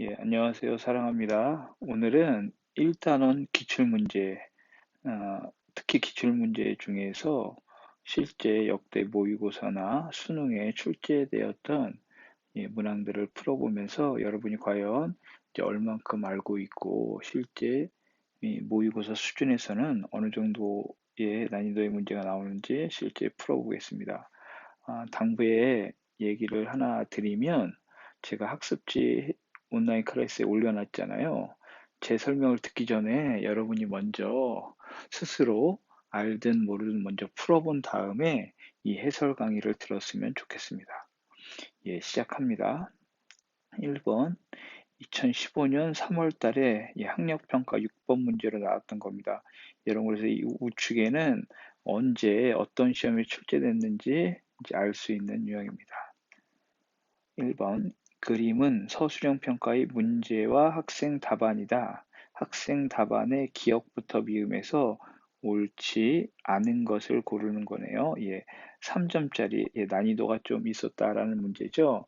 예, 안녕하세요. 사랑합니다. 오늘은 1단원 기출문제, 특히 기출문제 중에서 실제 역대 모의고사나 수능에 출제되었던 문항들을 풀어보면서 여러분이 과연 이제 얼만큼 알고 있고 실제 이 모의고사 수준에서는 어느 정도의 난이도의 문제가 나오는지 실제 풀어보겠습니다. 당부에 얘기를 하나 드리면 제가 학습지 온라인 클래스에 올려놨잖아요. 제 설명을 듣기 전에 여러분이 먼저 스스로 알든 모르든 먼저 풀어본 다음에 이 해설 강의를 들었으면 좋겠습니다. 예, 시작합니다. 1번 2015년 3월 달에 학력평가 6번 문제로 나왔던 겁니다. 여러분, 그래서 이 우측에는 언제 어떤 시험에 출제됐는지 이제 알 수 있는 유형입니다. 1번 그림은 서술형 평가의 문제와 학생 답안이다. 학생 답안의 기억부터 미음해서 옳지 않은 것을 고르는 거네요. 예, 3점짜리 난이도가 좀 있었다라는 문제죠.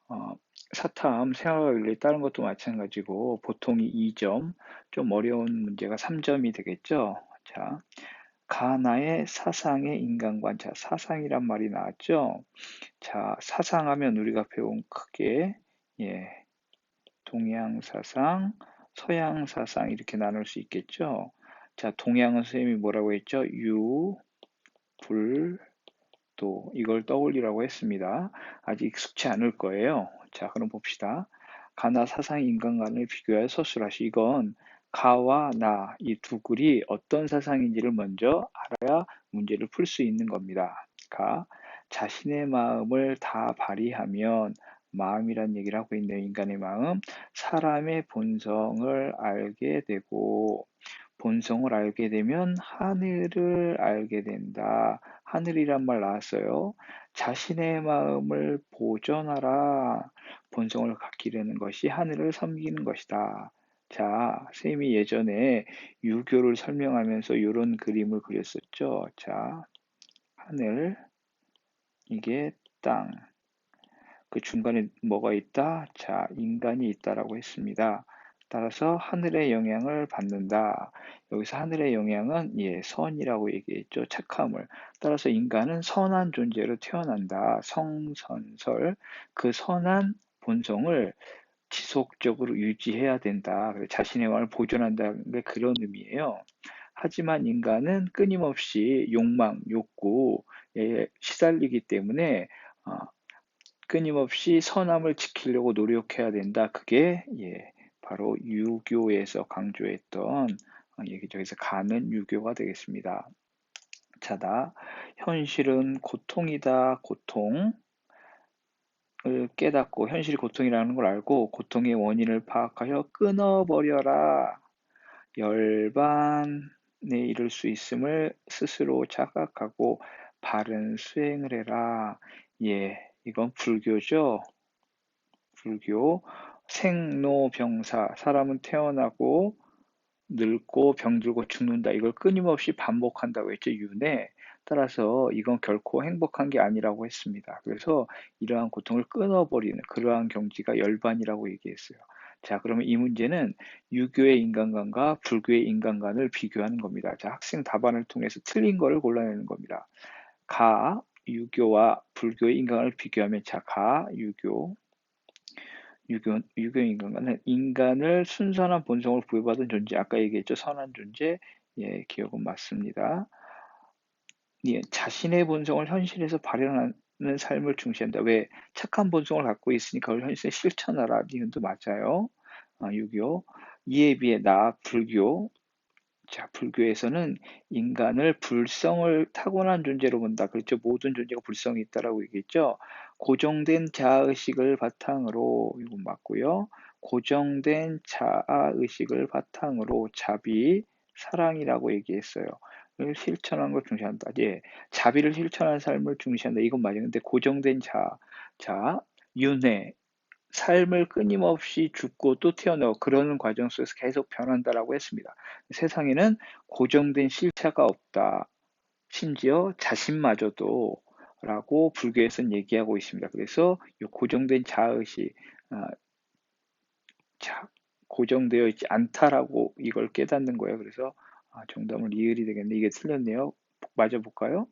어, 사탐, 생활과 다른 것도 마찬가지고 보통이 2점, 좀 어려운 문제가 3점이 되겠죠. 자, 가나의 사상의 인간관. 자, 사상이란 말이 나왔죠. 자, 사상하면 우리가 배운 크게 예, 동양 사상, 서양 사상 이렇게 나눌 수 있겠죠. 자, 동양은 선생님이 뭐라고 했죠? 유, 불, 도 이걸 떠올리라고 했습니다. 아직 익숙치 않을 거예요. 자, 그럼 봅시다. 가나 사상 인간관을 비교하여 서술하시. 이건 가와 나 이 두 글이 어떤 사상인지를 먼저 알아야 문제를 풀 수 있는 겁니다. 가 자신의 마음을 다 발휘하면 마음이란 얘기를 하고 있네요. 인간의 마음. 사람의 본성을 알게 되고 본성을 알게 되면 하늘을 알게 된다. 하늘이란 말 나왔어요. 자신의 마음을 보존하라. 본성을 갖게 되는 것이 하늘을 섬기는 것이다. 자, 쌤이 예전에 유교를 설명하면서 이런 그림을 그렸었죠. 자, 하늘, 이게 땅. 그 중간에 뭐가 있다? 자, 인간이 있다라고 했습니다. 따라서 하늘의 영향을 받는다. 여기서 하늘의 영향은 선이라고 얘기했죠. 착함을. 따라서 인간은 선한 존재로 태어난다. 성선설. 그 선한 본성을 지속적으로 유지해야 된다. 자신의 마음을 보존한다는 게 그런 의미예요. 하지만 인간은 끊임없이 욕망, 욕구에 시달리기 때문에 어, 끊임없이 선함을 지키려고 노력해야 된다. 그게 바로 유교에서 강조했던 얘기죠. 그래서 가는 유교가 되겠습니다. 자다. 현실은 고통이다. 고통을 깨닫고 현실이 고통이라는 걸 알고 고통의 원인을 파악하여 끊어버려라. 열반에 이를 수 있음을 스스로 자각하고 바른 수행을 해라. 예, 이건 불교죠. 불교 생로병사 사람은 태어나고 늙고 병들고 죽는다. 이걸 끊임없이 반복한다고 했죠. 윤회. 따라서 이건 결코 행복한 게 아니라고 했습니다. 그래서 이러한 고통을 끊어버리는 그러한 경지가 열반이라고 얘기했어요. 자, 그러면 이 문제는 유교의 인간관과 불교의 인간관을 비교하는 겁니다. 자, 학생 답안을 통해서 틀린 거를 골라내는 겁니다. 가 유교와 불교의 인간을 비교하면 자, 가 유교 유교 인간과는 인간을 순선한 본성을 부여받은 존재, 아까 얘기했죠. 선한 존재, 예, 기억은 맞습니다. 예, 자신의 본성을 현실에서 발현하는 삶을 중시한다. 왜? 착한 본성을 갖고 있으니까 그걸 현실에 실천하라. 이건도 맞아요. 유교. 이에 비해 불교. 자, 불교에서는 인간을 불성을 타고난 존재로 본다. 그렇죠. 모든 존재가 불성이 있다라고 얘기했죠. 고정된 자아의식을 바탕으로, 이건 맞고요. 고정된 자아의식을 바탕으로 자비, 사랑이라고 얘기했어요. 을 실천하는 걸 중시한다. 예, 자비를 실천하는 삶을 중시한다. 이건 맞아요. 근데 고정된 윤회, 삶을 끊임없이 죽고 또 태어나고 그러는 과정 속에서 계속 변한다라고 했습니다. 세상에는 고정된 실체가 없다. 심지어 자신마저도 라고 불교에서는 얘기하고 있습니다. 그래서 이 고정된 자아의식, 자, 고정되어 있지 않다라고 이걸 깨닫는 거예요. 그래서 정답은 리을이 되겠네. 이게 틀렸네요. 맞아 볼까요?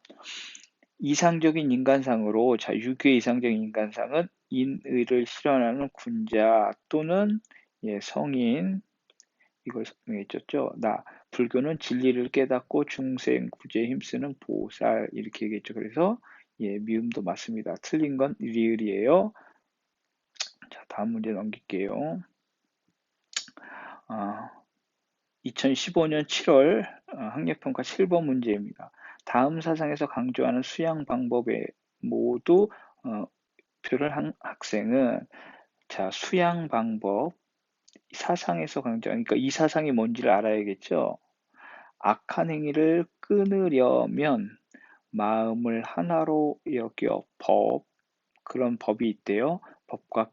이상적인 인간상으로, 자, 유교의 이상적인 인간상은 인의를 실현하는 군자 또는 성인, 이걸 설명했었죠. 불교는 진리를 깨닫고 중생 구제에 힘쓰는 보살, 이렇게 얘기했죠. 그래서 미음도 맞습니다. 틀린 건 리을이에요. 자, 다음 문제 넘길게요. 2015년 7월 학력평가 7번 문제입니다. 다음 사상에서 강조하는 수양 방법에 모두 표를 한 학생은, 자, 수양 방법, 사상에서 강조하는, 그러니까 이 사상이 뭔지를 알아야겠죠. 악한 행위를 끊으려면 마음을 하나로 여겨 그런 법이 있대요. 법과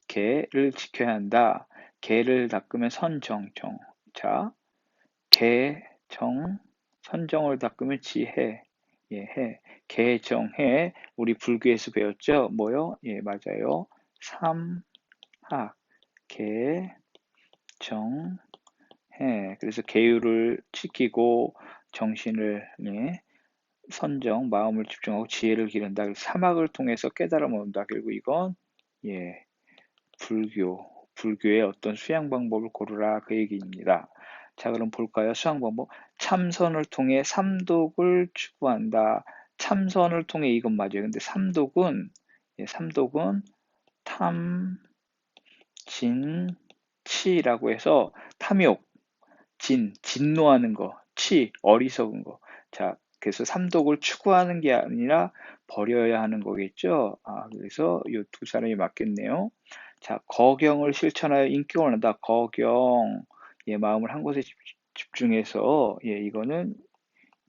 계를 지켜야 한다. 계를 닦으면 선정정. 자, 계, 정, 선정을 닦으면 지혜. 계, 정, 해. 우리 불교에서 배웠죠? 뭐요? 맞아요. 삼학, 계, 정, 해. 그래서 계율을 지키고 정신을 선정, 마음을 집중하고 지혜를 기른다. 그래서 사막을 통해서 깨달음을 얻는다. 결국 이건 예, 불교의 어떤 수양 방법을 고르라, 그 얘기입니다. 자, 그럼 볼까요? 수양 방법. 참선을 통해 삼독을 추구한다. 참선을 통해, 이건 맞아요. 근데 삼독은 탐, 진, 치라고 해서 탐욕, 진노하는 거, 어리석은 거. 자, 그래서 삼독을 추구하는 게 아니라 버려야 하는 거겠죠. 그래서 이 두 사람이 맞겠네요. 자, 거경을 실천하여 인격을 한다. 거경, 마음을 한 곳에 집중해서, 이거는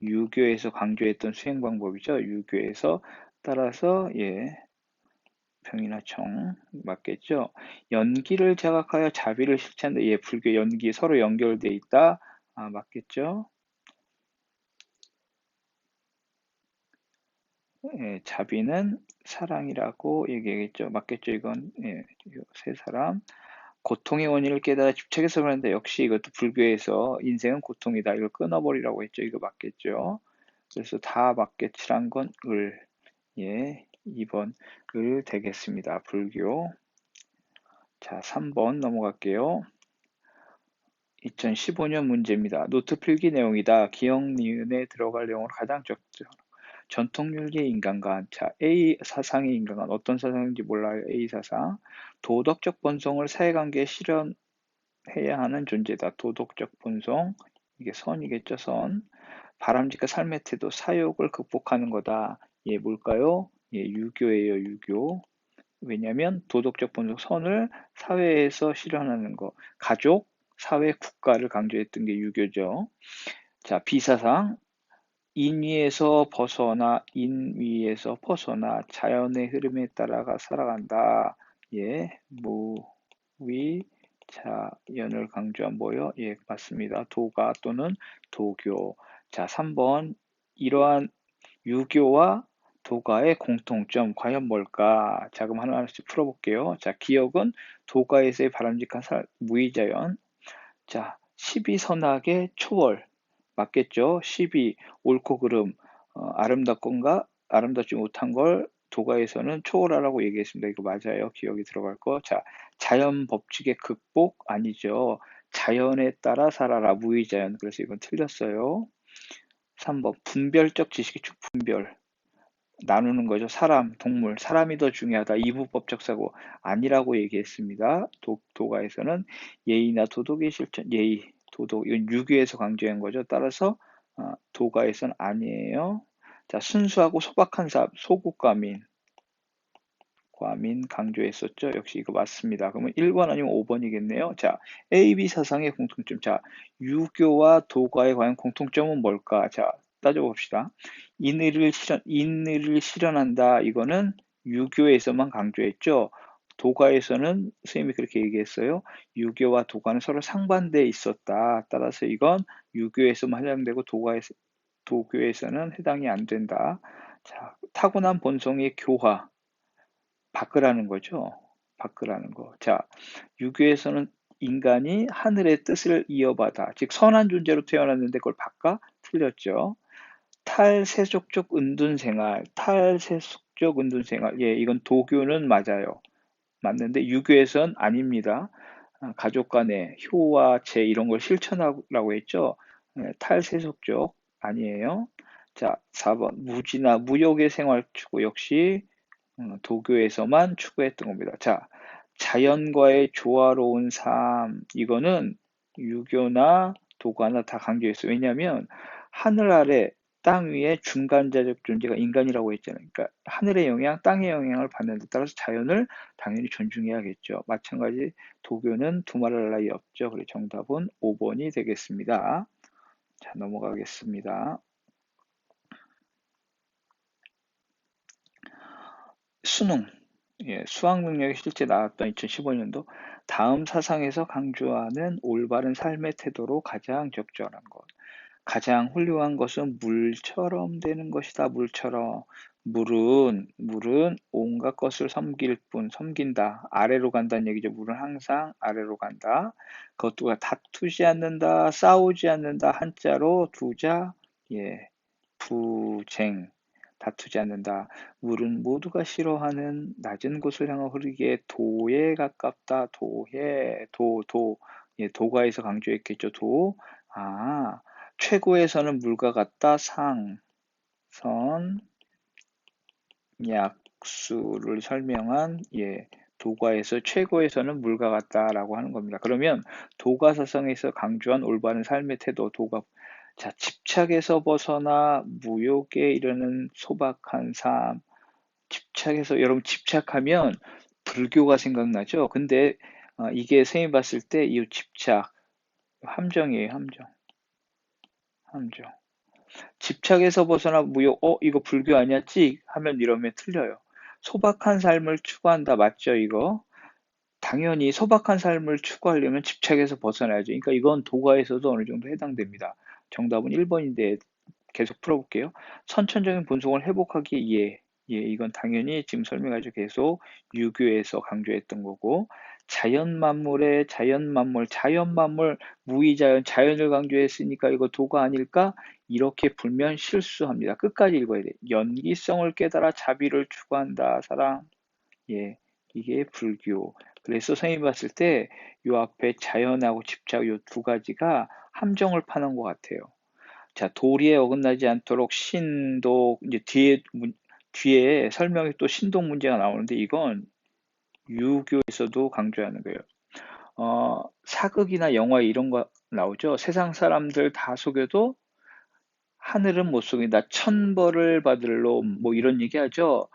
유교에서 강조했던 수행 방법이죠. 유교에서, 따라서 병이나 정 맞겠죠. 연기를 자각하여 자비를 실천한다. 불교 연기 서로 연결돼 있다. 맞겠죠. 자비는 사랑이라고 얘기하겠죠. 맞겠죠. 이건 세 사람. 고통의 원인을 깨달아 집착해서 그러는데, 역시 이것도 불교에서 인생은 고통이다, 이걸 끊어버리라고 했죠. 이거 맞겠죠. 그래서 다 맞겠지란 건 을. 2번 을 되겠습니다. 불교. 자, 3번 넘어갈게요. 2015년 문제입니다. 노트 필기 내용이다. 기억 니은에 들어갈 내용으로 가장 적죠. 전통윤리의 인간관. 자, A 사상의 인간관. 어떤 사상인지 몰라요. A 사상. 도덕적 본성을 사회관계에 실현해야 하는 존재다. 도덕적 본성. 이게 선이겠죠, 선. 바람직한 삶의 태도, 사욕을 극복하는 거다. 뭘까요? 유교예요, 유교. 왜냐하면 도덕적 본성, 선을 사회에서 실현하는 거. 가족, 사회, 국가를 강조했던 게 유교죠. 자, 비사상. 인위에서 벗어나 자연의 흐름에 따라가 살아간다. 무위, 자연을 강조한 뭐요? 맞습니다. 도가 또는 도교. 자, 3번. 이러한 유교와 도가의 공통점 과연 뭘까? 자, 그럼 하나씩 풀어볼게요. 자, 기억은 도가에서의 바람직한 무위자연. 자, 12선악의 초월. 맞겠죠? 12, 옳고 그름, 아름답건가 아름답지 못한 걸 도가에서는 초월하라고 얘기했습니다. 이거 맞아요. 기억이 들어갈 거. 자, 자연 법칙의 극복 아니죠. 자연에 따라 살아라. 무위자연. 그래서 이건 틀렸어요. 3번 분별적 지식의 축분별. 나누는 거죠. 사람, 동물, 사람이 더 중요하다. 이부법적 사고 아니라고 얘기했습니다. 도가에서는 예의나 도덕의 실천, 도덕, 이건 유교에서 강조한 거죠. 따라서 도가에서는 아니에요. 자, 순수하고 소박한 삶, 소국과민, 강조했었죠. 역시 이거 맞습니다. 그러면 1번 아니면 5번이겠네요. 자, A, B 사상의 공통점. 자, 유교와 도가의 과연 공통점은 뭘까? 자, 따져봅시다. 인의를 실현한다. 이거는 유교에서만 강조했죠. 도가에서는 선생님이 그렇게 얘기했어요. 유교와 도가는 서로 상반되어 있었다. 따라서 이건 유교에서만 해당되고 도교에서는 해당이 안 된다. 자, 타고난 본성의 교화. 바꾸라는 거죠. 바꾸라는 거. 자, 유교에서는 인간이 하늘의 뜻을 이어받아, 즉 선한 존재로 태어났는데 그걸 바꿔? 틀렸죠. 탈세속적 은둔생활, 탈세속적 은둔생활. 예, 이건 도교는 맞아요. 맞는데 유교에선 아닙니다. 가족 간의 효와 재 이런 걸 실천하라고 했죠. 예, 탈세속적 아니에요. 자, 4번 무지나 무역의 생활 추구 역시 도교에서만 추구했던 겁니다. 자, 자연과의 조화로운 삶, 이거는 유교나 도가나 다 강조했어요. 왜냐하면 하늘 아래 땅 위에 중간자적 존재가 인간이라고 했잖아요. 그러니까 하늘의 영향, 땅의 영향을 받는 데 따라서 자연을 당연히 존중해야겠죠. 마찬가지 도교는 두말할 나위 없죠. 그래서 정답은 5번이 되겠습니다. 자, 넘어가겠습니다. 수능. 예, 수학 능력이 실제 나왔던 2015년도 다음 사상에서 강조하는 올바른 삶의 태도로 가장 적절한 것. 가장 훌륭한 것은 물처럼 되는 것이다. 물처럼. 물은 온갖 것을 섬길 뿐, 섬긴다. 아래로 간다는 얘기죠. 물은 항상 아래로 간다. 그것도 다투지 않는다. 싸우지 않는다. 한자로 두자, 예, 부쟁. 다투지 않는다. 물은 모두가 싫어하는 낮은 곳을 향해 흐르기에 도에 가깝다. 예, 도가에서 강조했겠죠. 아, 최고에서는 물과 같다. 선, 약수를 설명한, 예, 도가에서 최고에서는 물과 같다라고 하는 겁니다. 그러면 도가 사상에서 강조한 올바른 삶의 태도, 자, 집착에서 벗어나 무욕에 이르는 소박한 삶, 여러분 집착하면 불교가 생각나죠? 근데 이게 선생님 봤을 때 이 집착, 함정이에요, 함정. 집착에서 벗어나 무욕, 이거 불교 아니야? 찍 하면 이러면 틀려요. 소박한 삶을 추구한다, 맞죠, 이거? 당연히 소박한 삶을 추구하려면 집착에서 벗어나야죠. 그러니까 이건 도가에서도 어느 정도 해당됩니다. 정답은 1번인데 계속 풀어볼게요. 선천적인 본성을 회복하기 예. 예, 이건 당연히 지금 설명하죠. 계속 유교에서 강조했던 거고, 자연 만물, 무의자연, 자연을 강조했으니까 이거 도가 아닐까? 이렇게 풀면 실수합니다. 끝까지 읽어야 돼. 연기성을 깨달아 자비를 추구한다, 사랑. 예, 이게 불교. 그래서 선생님이 봤을 때 요 앞에 자연하고 집착 요 두 가지가 함정을 파는 것 같아요. 자, 도리에 어긋나지 않도록 신도, 이제 뒤에 설명이 또 신동 문제가 나오는데 이건 유교에서도 강조하는 거예요. 사극이나 영화 이런 거 나오죠. 세상 사람들 다 속여도 하늘은 못 속인다. 천벌을 받을로 뭐 이런 얘기 하죠.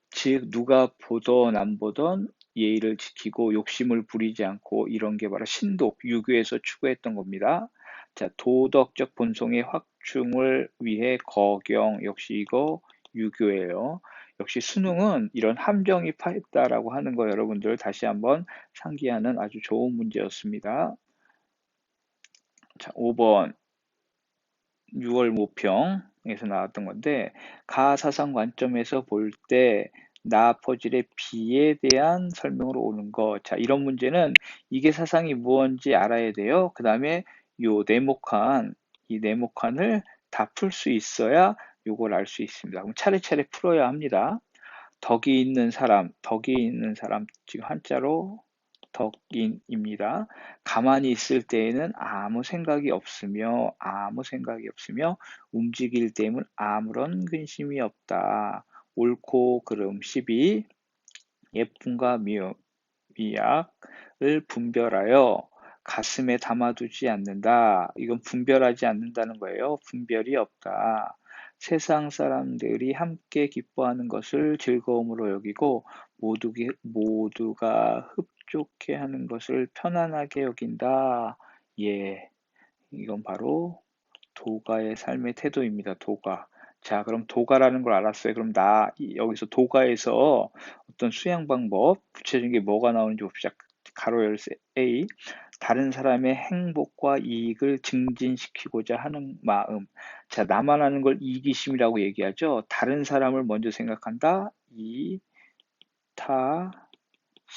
즉, 누가 보던 안 보던 예의를 지키고 욕심을 부리지 않고 이런 게 바로 신독, 유교에서 추구했던 겁니다. 자, 도덕적 본성의 확충을 위해 거경, 역시 이거 유교예요. 역시 수능은 이런 함정이 파했다라고 하는 거 여러분들 다시 한번 상기하는 아주 좋은 문제였습니다. 자, 5번 6월 모평에서 나왔던 건데 가사상 관점에서 볼 때 나퍼질의 비에 대한 설명으로 오는 거. 자, 이런 문제는 이게 사상이 무언지 알아야 돼요. 그 다음에 이 네모칸을 다 풀 수 있어야 요걸 알 수 있습니다. 그럼 차례차례 풀어야 합니다. 덕이 있는 사람, 지금 한자로 덕인입니다. 가만히 있을 때에는 아무 생각이 없으며 움직일 때에는 아무런 근심이 없다. 옳고 그름 12, 예쁨과 미약을 분별하여 가슴에 담아두지 않는다. 이건 분별하지 않는다는 거예요. 분별이 없다. 세상 사람들이 함께 기뻐하는 것을 즐거움으로 여기고 모두가 흡족해 하는 것을 편안하게 여긴다. 예, 이건 바로 도가의 삶의 태도입니다. 도가. 자, 그럼 도가라는 걸 알았어요. 그럼 여기서 도가에서 어떤 수양 방법, 구체적인 게 뭐가 나오는지 봅시다. 가로 열쇠 A. 다른 사람의 행복과 이익을 증진시키고자 하는 마음. 자, 나만 아는 걸 이기심이라고 얘기하죠. 다른 사람을 먼저 생각한다. 이타심.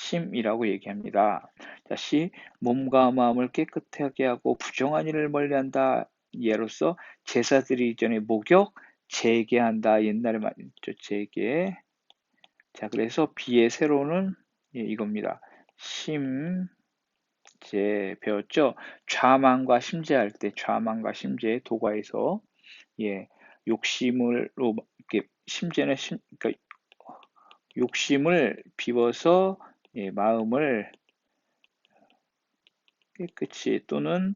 심이라고 얘기합니다. 자, 시, 몸과 마음을 깨끗하게 하고 부정한 일을 멀리한다. 예로서 제사 드리기 전에 목욕, 재개한다. 옛날에 말했죠. 재개. 자, 그래서 비의 세로는 이겁니다. 심, 재 배웠죠? 좌만과 심재할 때 좌만과 심재 도가에서 욕심으로 이렇게 심재는 그러니까 욕심을 비워서 마음을 깨끗이 또는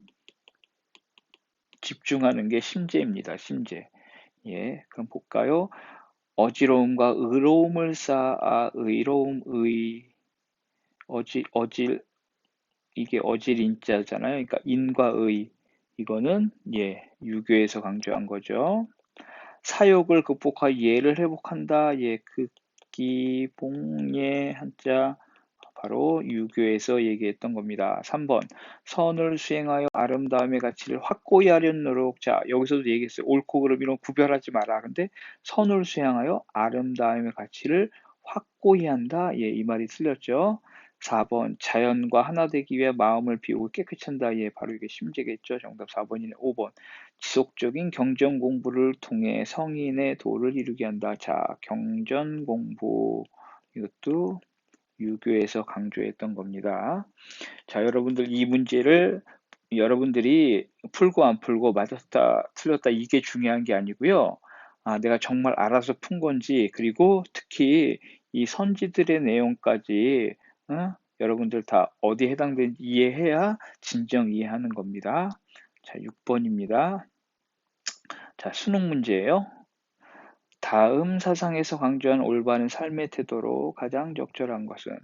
집중하는 게 심재입니다. 심재. 그럼 볼까요? 어지러움과 의로움을 쌓아 의로움 어질 이게 어질 인자잖아요. 그러니까 인과 의 이거는 유교에서 강조한 거죠. 사욕을 극복하여 예를 회복한다. 극기 봉예 한자 바로 유교에서 얘기했던 겁니다. 3번 선을 수행하여 아름다움의 가치를 확고히 하려는 노력. 자, 여기서도 얘기했어요. 옳고 그름 이런 구별하지 마라. 근데 선을 수행하여 아름다움의 가치를 확고히 한다. 이 말이 틀렸죠. 4번 자연과 하나 되기 위해 마음을 비우고 깨끗이 한다. 바로 이게 심재겠죠. 정답 4번이네. 5번 지속적인 경전 공부를 통해 성인의 도를 이루게 한다. 자, 경전 공부 이것도 유교에서 강조했던 겁니다. 자, 여러분들 이 문제를 여러분들이 풀고 안 풀고 맞았다, 틀렸다 이게 중요한 게 아니고요. 내가 정말 알아서 푼 건지 그리고 특히 이 선지들의 내용까지 여러분들 다 어디에 해당되는지 이해해야 진정 이해하는 겁니다. 자, 6번입니다. 자, 수능 문제예요. 다음 사상에서 강조한 올바른 삶의 태도로 가장 적절한 것은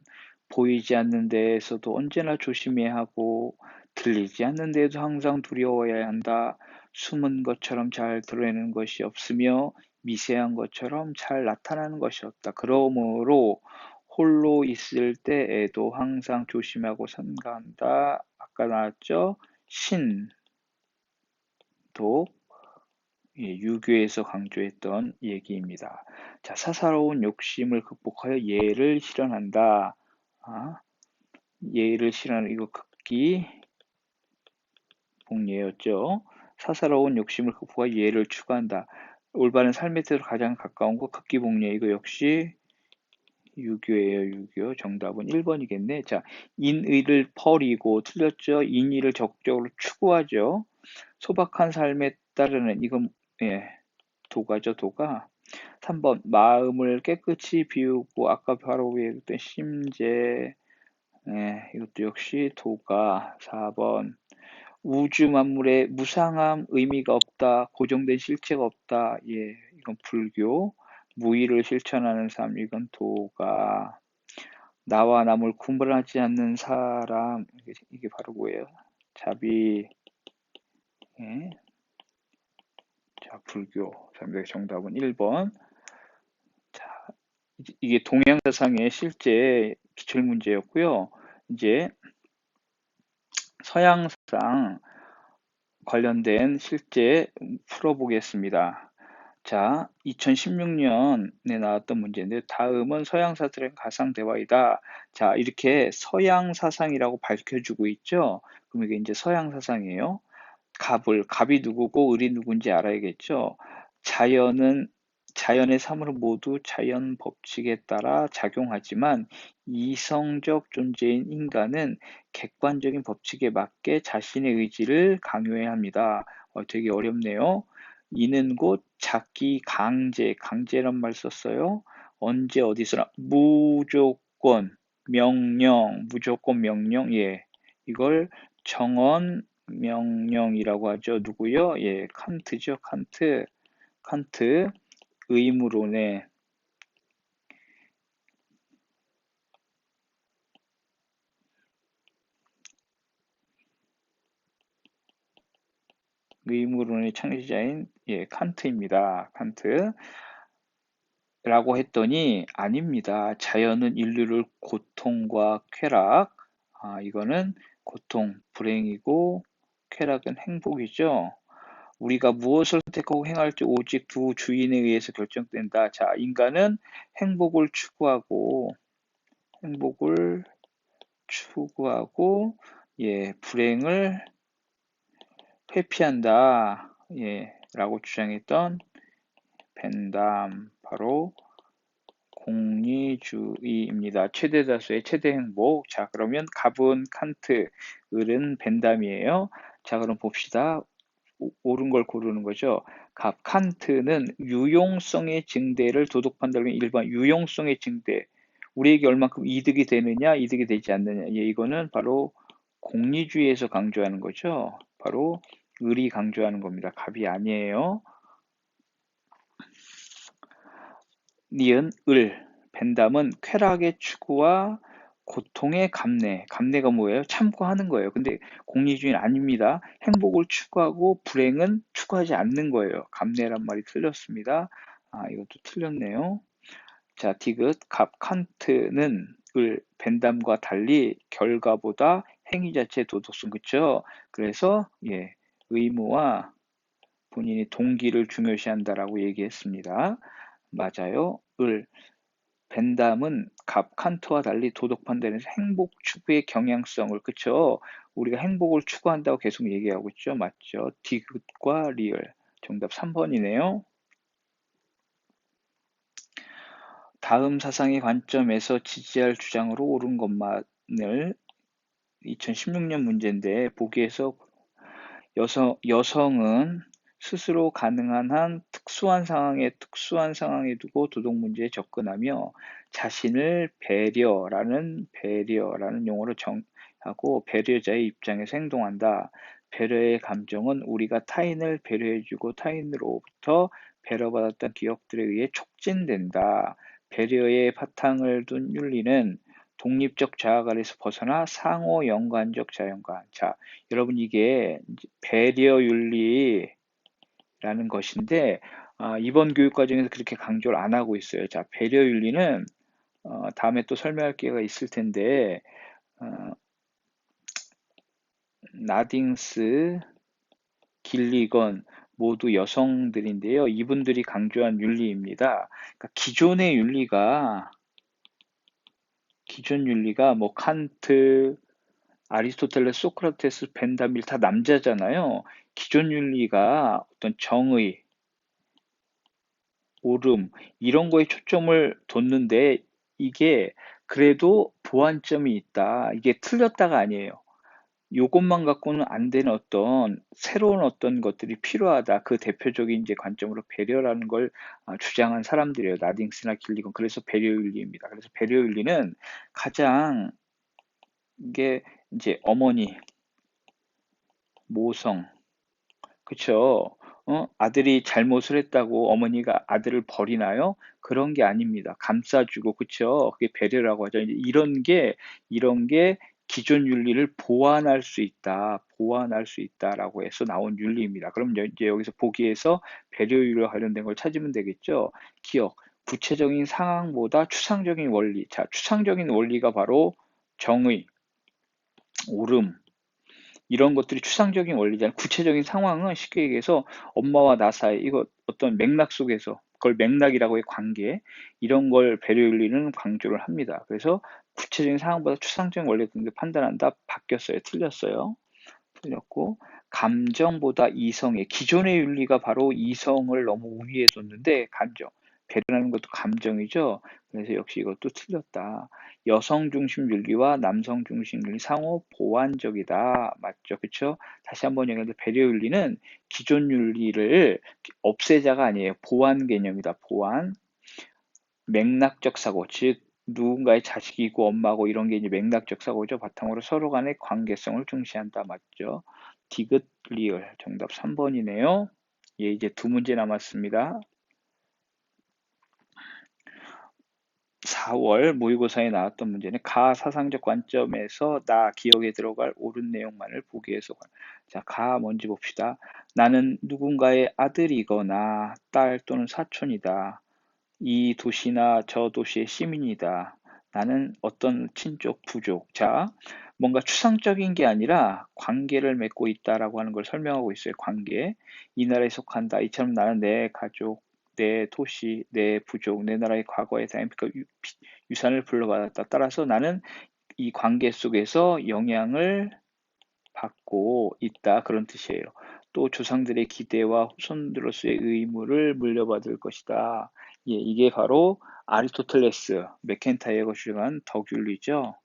보이지 않는 데에서도 언제나 조심해야 하고 들리지 않는 데에도 항상 두려워해야 한다. 숨은 것처럼 잘 드러내는 것이 없으며 미세한 것처럼 잘 나타나는 것이 없다. 그러므로 홀로 있을 때에도 항상 조심하고 삼가한다. 아까 나왔죠? 신, 독, 유교에서 강조했던 얘기입니다. 자, 사사로운 욕심을 극복하여 예를 실현한다. 예를 실현하는 이거 극기 복예였죠. 사사로운 욕심을 극복하여 예를 추구한다. 올바른 삶의 뜻으로 가장 가까운 거 극기 복예 이거 역시 유교예요. 유교. 정답은 1번이겠네. 자, 인의를 버리고 틀렸죠. 인의를 적극적으로 추구하죠. 소박한 삶에 따르는 이건 도가죠. 도가. 3번 마음을 깨끗이 비우고 아까 바로 위에 했던 심재 이것도 역시 도가. 4번 우주 만물에 무상함 의미가 없다. 고정된 실체가 없다. 이건 불교. 무의를 실천하는 삶 이건 도가. 나와 남을 구분하지 않는 사람 이게 바로 뭐예요? 자비. 자, 불교. 정답은 1번. 자, 이게 동양 사상의 실제 기출 문제였고요. 이제 서양 사상 관련된 실제 풀어보겠습니다. 자, 2016년에 나왔던 문제인데 다음은 서양 사상의 가상 대화이다. 자, 이렇게 서양 사상이라고 밝혀주고 있죠. 그럼 이게 이제 서양 사상이에요. 갑이 누구고 을이 누군지 알아야겠죠. 자연의 사물은 모두 자연 법칙에 따라 작용하지만 이성적 존재인 인간은 객관적인 법칙에 맞게 자신의 의지를 강요해야 합니다. 되게 어렵네요. 이는 곧 자기 강제란 말 썼어요. 언제 어디서나 무조건 명령, 이걸 정언 명령이라고 하죠. 누구요? 칸트죠. 칸트 의무론의 창시자인 칸트입니다. 칸트. 라고 했더니 아닙니다. 자연은 인류를 고통과 쾌락, 이거는 고통, 불행이고 쾌락은 행복이죠. 우리가 무엇을 선택하고 행할지 오직 두 주인에 의해서 결정된다. 자, 인간은 행복을 추구하고 행복을 추구하고 불행을 회피한다. 라고 주장했던 벤담, 바로 공리주의입니다. 최대 다수의 최대 행복. 자, 그러면 갑은 칸트, 을은 벤담이에요. 자, 그럼 봅시다. 옳은 걸 고르는 거죠. 갑, 칸트는 유용성의 증대를 도덕 판단하면 일반 유용성의 증대. 우리에게 얼만큼 이득이 되느냐, 이득이 되지 않느냐. 이거는 바로 공리주의에서 강조하는 거죠. 바로 을이 강조하는 겁니다. 갑이 아니에요. 니은, 을. 벤담은 쾌락의 추구와 고통의 감내. 감내가 뭐예요? 참고하는 거예요. 근데 공리주의는 아닙니다. 행복을 추구하고 불행은 추구하지 않는 거예요. 감내란 말이 틀렸습니다. 이것도 틀렸네요. 자, 디귿, 갑, 칸트는 을, 벤담과 달리 결과보다 행위 자체의 도덕성, 그쵸? 그래서, 의무와 본인이 동기를 중요시한다라고 얘기했습니다. 맞아요. 을, 벤담은 갑, 칸트와 달리 도덕 판단에서 행복 추구의 경향성을, 그쵸? 우리가 행복을 추구한다고 계속 얘기하고 있죠. 맞죠? 디귿과 리을. 정답 3번이네요. 다음 사상의 관점에서 지지할 주장으로 옳은 것만을 2016년 문제인데, 보기에서 여성은 스스로 가능한 한 특수한 상황에 두고 도덕 문제에 접근하며 자신을 배려라는 용어로 정하고 배려자의 입장에서 행동한다. 배려의 감정은 우리가 타인을 배려해주고 타인으로부터 배려받았던 기억들에 의해 촉진된다. 배려의 바탕을 둔 윤리는 독립적 자아 아래서 벗어나 상호 연관적 자연관. 자, 여러분 이게 이제 배려 윤리라는 것인데, 이번 교육 과정에서 그렇게 강조를 안 하고 있어요. 자, 배려 윤리는 다음에 또 설명할 기회가 있을 텐데, 어, 나딩스, 길리건 모두 여성들인데요. 이분들이 강조한 윤리입니다. 그러니까 기존 윤리가 뭐 칸트, 아리스토텔레스, 소크라테스, 벤다밀 다 남자잖아요. 기존 윤리가 어떤 정의, 옳음 이런 거에 초점을 뒀는데, 이게 그래도 보완점이 있다. 이게 틀렸다가 아니에요. 요것만 갖고는 안 되는 어떤 새로운 어떤 것들이 필요하다. 그 대표적인 이제 관점으로 배려라는 걸 주장한 사람들이에요. 나딩스나 길리건. 그래서 배려윤리입니다. 그래서 배려윤리는 가장 이게 이제 어머니, 모성, 그쵸? 아들이 잘못을 했다고 어머니가 아들을 버리나요? 그런 게 아닙니다. 감싸주고, 그쵸? 그게 배려라고 하죠. 이런 게 기존 윤리를 보완할 수 있다라고 해서 나온 윤리입니다. 그럼 이제 여기서 보기에서 배려율과 관련된 걸 찾으면 되겠죠? 기억, 구체적인 상황보다 추상적인 원리. 자, 추상적인 원리가 바로 정의, 옳음, 이런 것들이 추상적인 원리잖아요. 구체적인 상황은 쉽게 얘기해서 엄마와 나 사이, 이거 어떤 맥락 속에서, 그걸 맥락이라고 해, 관계, 이런 걸 배려윤리는 강조를 합니다. 그래서 구체적인 상황보다 추상적인 원리 등을 판단한다. 바뀌었어요. 틀렸어요. 틀렸고, 감정보다 이성의, 기존의 윤리가 바로 이성을 너무 우위에 뒀는데, 배려라는 것도 감정이죠. 그래서 역시 이것도 틀렸다. 여성 중심 윤리와 남성 중심 윤리 상호 보완적이다. 맞죠? 그쵸? 다시 한번 얘기하는데, 배려 윤리는 기존 윤리를 없애자가 아니에요. 보완 개념이다. 보완. 맥락적 사고, 즉 누군가의 자식이고 엄마고 이런 게 이제 맥락적 사고죠. 바탕으로 서로 간의 관계성을 중시한다. 맞죠? 디귿 리을 정답 3번이네요. 이제 두 문제 남았습니다. 4월 모의고사에 나왔던 문제는 가 사상적 관점에서 나 기억에 들어갈 옳은 내용만을 보기에서 자, 가 뭔지 봅시다. 나는 누군가의 아들이거나 딸 또는 사촌이다. 이 도시나 저 도시의 시민이다. 나는 어떤 친족, 부족. 자, 뭔가 추상적인 게 아니라 관계를 맺고 있다라고 하는 걸 설명하고 있어요. 관계. 이 나라에 속한다. 이처럼 나는 내 가족, 내 도시, 내 부족, 내 나라의 과거의 그러니까 유산을 불러받았다. 따라서 나는 이 관계 속에서 영향을 받고 있다. 그런 뜻이에요. 또 조상들의 기대와 후손들로서의 의무를 물려받을 것이다. 예, 이게 바로 아리스토텔레스, 맥켄타이어가 주장한 덕윤리죠.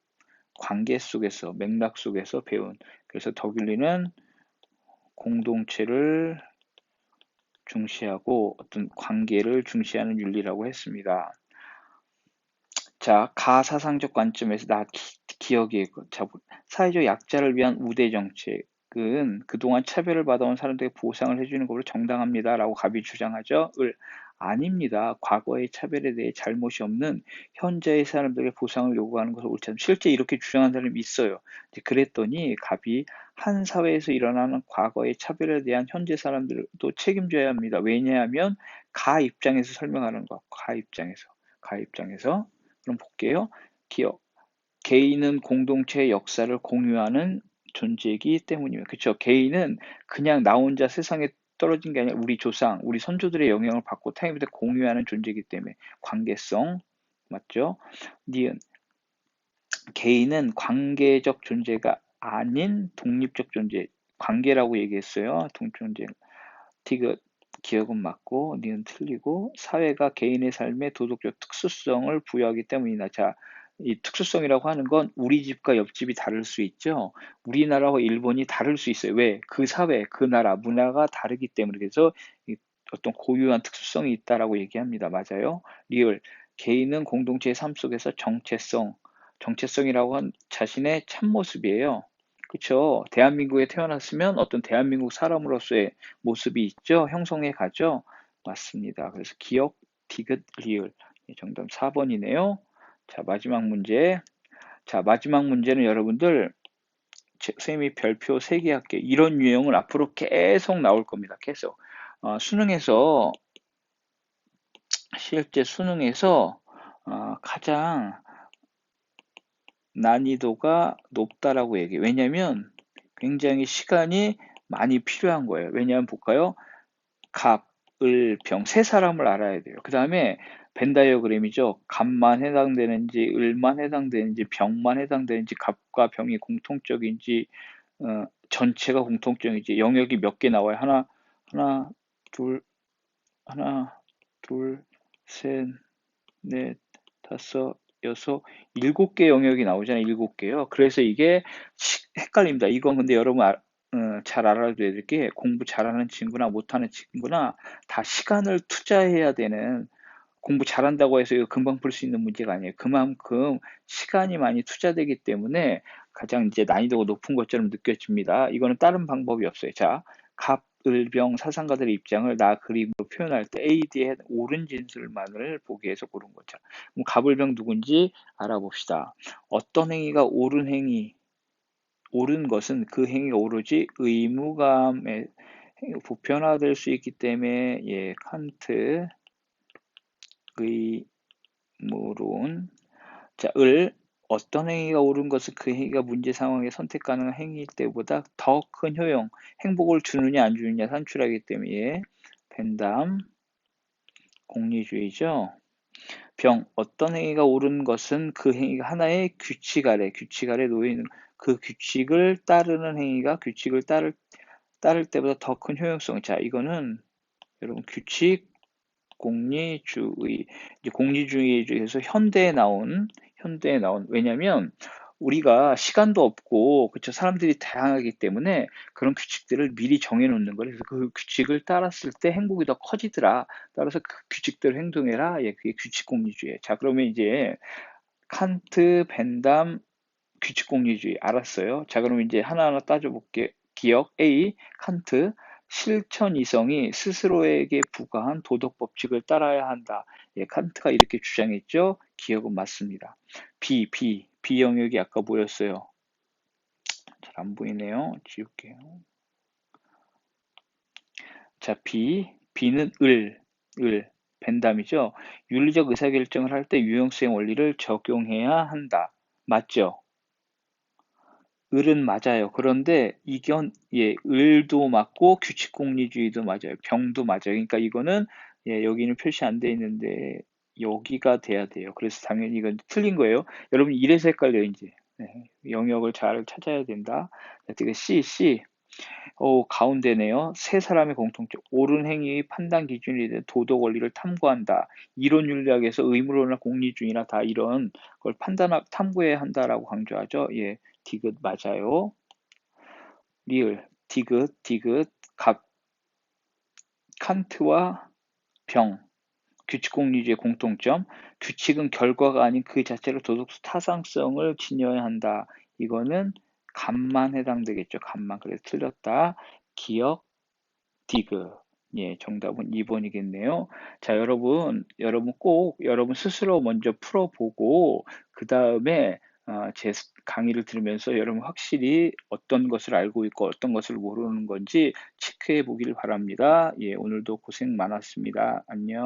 관계 속에서, 맥락 속에서 배운. 그래서 덕윤리는 공동체를 중시하고 어떤 관계를 중시하는 윤리라고 했습니다. 자, 가사상적 관점에서 기억이 사회적 약자를 위한 우대 정책은 그동안 차별을 받아온 사람들에게 보상을 해주는 것으로 정당합니다라고 갑이 주장하죠. 아닙니다. 과거의 차별에 대해 잘못이 없는 현재의 사람들에게 보상을 요구하는 것은 옳지 않습니다. 실제 이렇게 주장하는 사람이 있어요. 그랬더니 갑이 한 사회에서 일어나는 과거의 차별에 대한 현재 사람들도 책임져야 합니다. 왜냐하면 가 입장에서 설명하는 거. 가 입장에서. 그럼 볼게요. 기억. 개인은 공동체의 역사를 공유하는 존재이기 때문이에요. 그렇죠? 개인은 그냥 나 혼자 세상에 떨어진 게 아니라 우리 조상, 우리 선조들의 영향을 받고 타인한테 공유하는 존재이기 때문에 관계성 맞죠? 니은 개인은 관계적 존재가 아닌 독립적 존재, 관계라고 얘기했어요. 동존재. 티귿 기억은 맞고 니은 틀리고 사회가 개인의 삶에 도덕적 특수성을 부여하기 때문이다. 자, 이 특수성이라고 하는 건 우리 집과 옆집이 다를 수 있죠. 우리나라와 일본이 다를 수 있어요. 왜? 그 사회, 그 나라, 문화가 다르기 때문에 그래서 어떤 고유한 특수성이 있다라고 얘기합니다. 맞아요? 리을 개인은 공동체의 삶 속에서 정체성이라고 한 자신의 참모습이에요. 그쵸? 대한민국에 태어났으면 어떤 대한민국 사람으로서의 모습이 있죠? 형성해 가죠? 맞습니다. 그래서 기억, 디귿, 리을. 정답 4번이네요. 자, 마지막 문제. 자, 마지막 문제는 여러분들, 선생님이 별표 3개 할게요. 이런 유형은 앞으로 계속 나올 겁니다. 계속. 수능에서, 실제 수능에서 가장 난이도가 높다라고 얘기해요. 왜냐면 굉장히 시간이 많이 필요한 거예요. 왜냐하면 볼까요? 갑, 을, 병, 세 사람을 알아야 돼요. 그 다음에 벤 다이어그램이죠. 갑만 해당되는지, 을만 해당되는지, 병만 해당되는지, 갑과 병이 공통적인지, 전체가 공통적인지, 영역이 몇 개 나와요. 하나, 둘, 하나, 둘, 셋, 넷, 다섯, 여섯, 7개 영역이 나오잖아요. 7개요. 그래서 이게 헷갈립니다. 이건 근데 여러분 잘 알아둬야 될 게 공부 잘하는 친구나 못하는 친구나 다 시간을 투자해야 되는 공부 잘한다고 해서 이거 금방 풀 수 있는 문제가 아니에요. 그만큼 시간이 많이 투자되기 때문에 가장 이제 난이도가 높은 것처럼 느껴집니다. 이거는 다른 방법이 없어요. 자, 갑, 을, 병, 사상가들의 입장을 나 그림으로 표현할 때 A, D의 옳은 진술만을 보기 위해서 고른 거죠. 그럼 갑, 을, 병 누군지 알아봅시다. 어떤 행위가 옳은 것은 그 행위가 오로지 의무감에 보편화될 수 있기 때문에 예, 칸트 의무론. 자, 어떤 행위가 옳은 것은 그 행위가 문제 상황에 선택 가능한 행위일 때보다 더 큰 효용, 행복을 주느냐 안 주느냐 산출하기 때문에 벤담 공리주의죠. 병, 어떤 행위가 옳은 것은 그 행위가 하나의 규칙 아래 놓여 있는 그 규칙을 따르는 행위가 규칙을 따를 때보다 더 큰 효용성. 자, 이거는 여러분 규칙 공리주의, 이제 공리주의에서 현대에 나온, 왜냐면 우리가 시간도 없고, 그쵸, 사람들이 다양하기 때문에 그런 규칙들을 미리 정해놓는 거예요. 그래서 그 규칙을 따랐을 때 행복이 더 커지더라. 따라서 그 규칙대로 행동해라. 예, 그게 규칙 공리주의. 자, 그러면 이제 칸트, 벤담, 규칙 공리주의 알았어요. 자, 그럼 이제 하나하나 따져볼게요. 기억 A, 칸트, 실천 이성이 스스로에게 부과한 도덕 법칙을 따라야 한다. 예, 칸트가 이렇게 주장했죠. 기억은 맞습니다. B 영역이 아까 뭐였어요? 잘 안 보이네요. 지울게요. 자, B는 벤담이죠. 윤리적 의사결정을 할 때 유형수행 원리를 적용해야 한다. 맞죠? 을은 맞아요. 그런데 을도 맞고 규칙공리주의도 맞아요. 병도 맞아요. 그러니까 이거는 여기는 표시 안 돼 있는데 여기가 돼야 돼요. 그래서 당연히 이건 틀린 거예요. 여러분 이래서 헷갈려요, 이제. 네, 영역을 잘 찾아야 된다. 지금 C. 가운데네요. 세 사람의 공통점. 옳은 행위 판단 기준이 된 도덕 원리를 탐구한다. 이론 윤리학에서 의무론이나 공리주의나 다 이런 걸 탐구해야 한다라고 강조하죠. 예, 디귿 맞아요. 리을, 디귿, 칸트와 병. 규칙 공리주의 공통점. 규칙은 결과가 아닌 그 자체로 도덕 타당성을 지녀야 한다. 이거는 간만 해당되겠죠. 간만. 그래서 틀렸다. 기억, 디귿. 예, 정답은 2번이겠네요. 자, 여러분 꼭 여러분 스스로 먼저 풀어보고, 그 다음에 제 강의를 들으면서 여러분 확실히 어떤 것을 알고 있고 어떤 것을 모르는 건지 체크해 보길 바랍니다. 예, 오늘도 고생 많았습니다. 안녕.